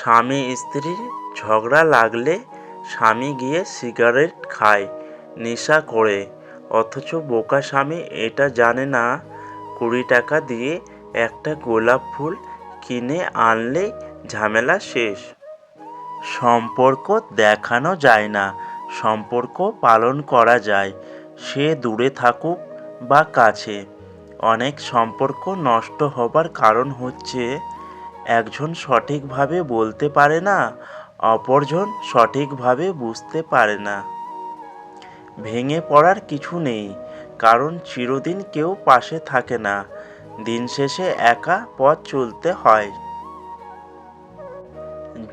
স্বামী স্ত্রীর ঝগড়া লাগলে স্বামী গিয়ে সিগারেট খায় নেশা করে, অথচ বোকা স্বামী এটা জানে না 20 টাকা দিয়ে একটা গোলাপ ফুল কিনে আনলেই ঝামেলা শেষ। সম্পর্ক দেখানো যায় না, সম্পর্ক পালন করা যায়, সে দূরে থাকুক বা কাছে। অনেক সম্পর্ক নষ্ট হবার কারণ হচ্ছে একজন সঠিকভাবে বলতে পারে না, অপরজন সঠিকভাবে বুঝতে পারে না। ভেঙে পড়ার কিছু নেই, কারণ চিরদিন কেউ পাশে থাকে না, দিন শেষে একা পথ চলতে হয়।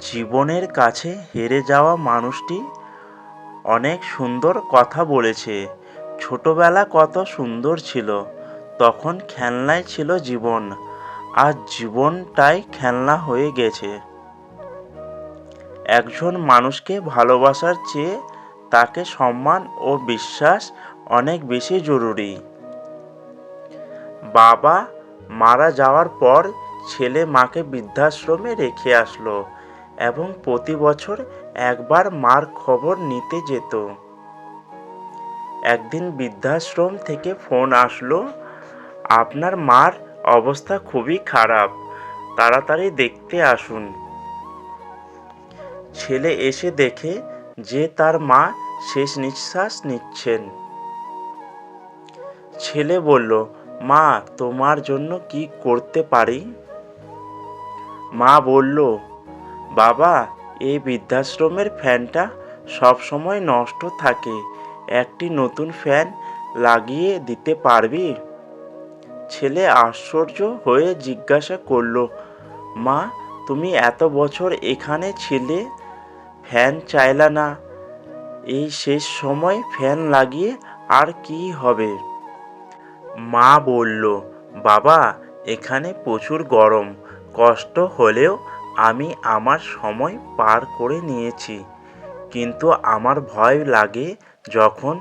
জীবনের কাছে হেরে যাওয়া মানুষটি অনেক সুন্দর কথা বলেছে। ছোটবেলা কত সুন্দর ছিল, তখন খেলনায় ছিল জীবন, আজ জীবনটাই খেলনা হয়ে গেছে। একজন মানুষকে ভালোবাসার চেয়ে তাকে সম্মান ও বিশ্বাস অনেক বেশি জরুরি। বাবা মারা যাওয়ার পর ছেলে মাকে বৃদ্ধাশ্রমে রেখে আসলো এবং প্রতি বছর একবার মার খবর নিতে যেত। একদিন বৃদ্ধাশ্রম থেকে ফোন আসলো, আপনার মার অবস্থা খুবই খারাপ, তাড়াতাড়ি দেখতে আসুন। ছেলে এসে দেখে যে তার মা শেষ নিঃশ্বাস নিচ্ছেন। ছেলে বলল, মা, তোমার জন্য কি করতে পারি? মা বলল, বাবা, এই বৃদ্ধাশ্রমের ফ্যানটা সবসময় নষ্ট থাকে, একটি নতুন ফ্যান লাগিয়ে দিতে পারবি? ছেলে আশ্চর্য হয়ে জিজ্ঞাসা করল, মা, তুমি এত বছর এখানে ছিলে, ফ্যান চাইলা না, এই শেষ সময় ফ্যান লাগিয়ে আর কি হবে? মা বলল, বাবা, এখানে প্রচুর গরম, কষ্ট হলেও আমি আমার সময় পার করে নিয়েছি, কিন্তু আমার ভয় লাগে যখন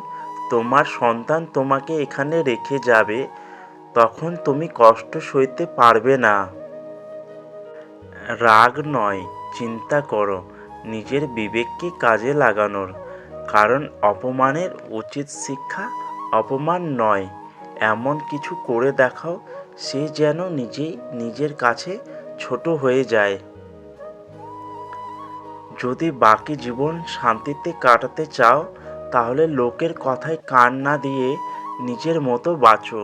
তোমার সন্তান তোমাকে এখানে রেখে যাবে, তখন তুমি কষ্ট সইতে পারবে না। রাগ নয়, চিন্তা করো নিজের বিবেককে কাজে লাগানোর, কারণ অপমানের উচিত শিক্ষা অপমান নয়, এমন কিছু করে দেখাও সে যেন নিজেই নিজের কাছে ছোট হয়ে যায়। যদি বাকি জীবন শান্তিতে কাটাতে চাও, তাহলে লোকের কথায় কান না দিয়ে নিজের মতো বাঁচো।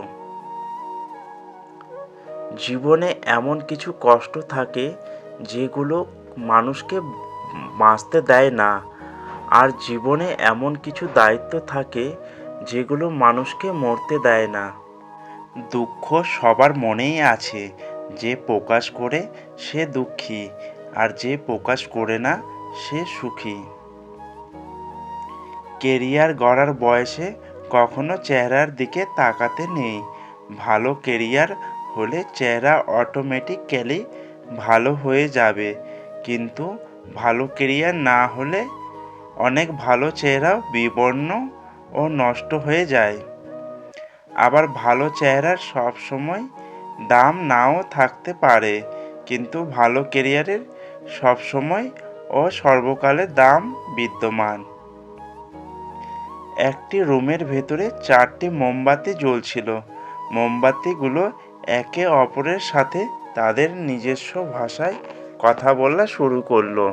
জীবনে এমন কিছু কষ্ট থাকে যেগুলো মানুষকে বাঁচতে দেয় না, আর জীবনে এমন কিছু দায়িত্ব থাকে যেগুলো মানুষকে মরতে দেয় না। দুঃখ সবার মনেই আছে, যে প্রকাশ করে সে দুঃখী, আর যে প্রকাশ করে না সে সুখী। কেরিয়ার গড়ার বয়সে কখনো চেহারার দিকে তাকাতে নেই, ভালো কেরিয়ার হলে চেহারা অটোমেটিক্যালি ভালো হয়ে যাবে, কিন্তু ভালো কেরিয়ার না হলে অনেক ভালো চেহারাও বিবর্ণ ও নষ্ট হয়ে যায়। আবার ভালো চেহারার সবসময় দাম নাও থাকতে পারে, কিন্তু ভালো কেরিয়ারের সবসময় ও সর্বকালে দাম বিদ্যমান। একটি রুমের ভেতরে 4টি মোমবাতি জ্বলছিল। মোমবাতিগুলো একে অপরের সাথে তাদের নিজস্ব ভাষায় কথা বলা শুরু করলো।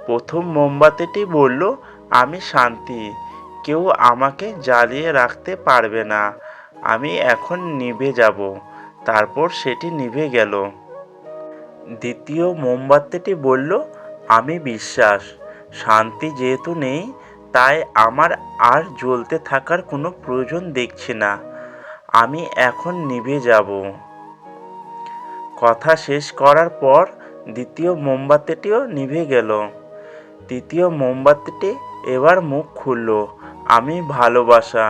প্রথম মোমবাতিটি বলল, আমি শান্তি, কেউ আমাকে জ্বালিয়ে রাখতে পারবে না, আমি এখন নিভে যাব। তারপর সেটি নিভে গেল। দ্বিতীয় মোমবাতিটি বলল, আমি বিশ্বাস, শান্তি যেহেতু নেই, তাই আমার আর জ্বলতে থাকার কোনো প্রয়োজন দেখছি না, আমি এখন নিভে যাব। কথা শেষ করার পর দ্বিতীয় মোমবাতিটিও নিভে গেল। তৃতীয় মোমবাতিটি এবার মুখ খুলল, আমি ভালোবাসা,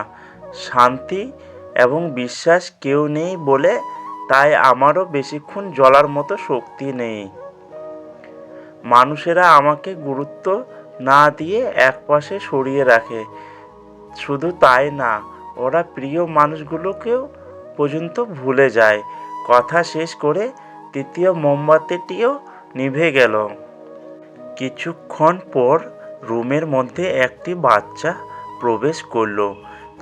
শান্তি এবং বিশ্বাস কেউ নেই বলে তাই আমারও বেশিক্ষণ জ্বলার মতো শক্তি নেই। মানুষেরা আমাকে গুরুত্ব না দিয়ে একপাশে সরিয়ে রাখে, শুধু তাই না, ওরা প্রিয় মানুষগুলোকেও পর্যন্ত ভুলে যায়। কথা শেষ করে তৃতীয় মোমবাতিটিও নিভে গেল। কিছুক্ষণ পর রুমের মধ্যে একটি বাচ্চা প্রবেশ করলো।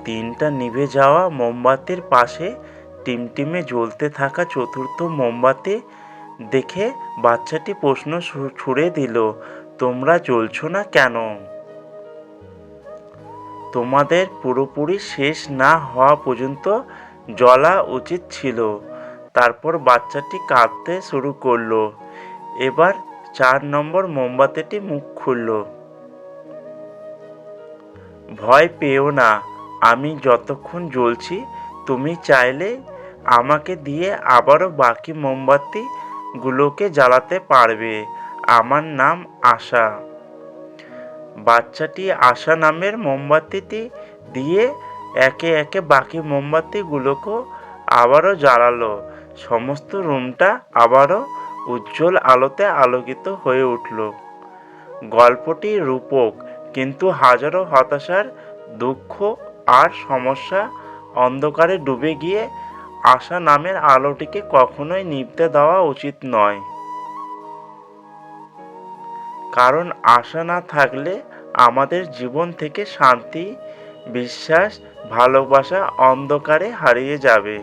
3টা নিভে যাওয়া মোমবাতির পাশে টিমটিমে জ্বলতে থাকা চতুর্থ মোমবাতি দেখে বাচ্চাটি প্রশ্ন ছুড়ে দিল, তোমরা জ্বলছো না কেন? তোমাদের পুরোপুরি শেষ না হওয়া পর্যন্ত জ্বলা উচিত ছিল। তারপর বাচ্চাটি কাঁদতে শুরু করলো। এবার 4 নম্বর মোমবাতিটি মুখ খুলল। ভয় পেও না, আমি যতক্ষণ জ্বলছি তুমি চাইলে আমাকে দিয়ে আবারও বাকি মোমবাতিগুলোকে জ্বালাতে পারবে। আমার নাম আশা। বাচ্চাটি আশা নামের মোমবাতিটি দিয়ে একে একে বাকি মোমবাতিগুলোকে আবারও জ্বালালো। সমস্ত রুমটা আবারও উজ্জ্বল আলোতে আলোকিত হয়ে উঠল। গল্পটি রূপক, কিন্তু হাজারো হতাশার, দুঃখ আর সমস্যা অন্ধকারে ডুবে গিয়ে আশা নামের আলোটিকে কখনোই নিভতে দেওয়া উচিত নয়। কারণ আশা না থাকলে আমাদের জীবন থেকে শান্তি, বিশ্বাস, ভালোবাসা অন্ধকারে হারিয়ে যাবে।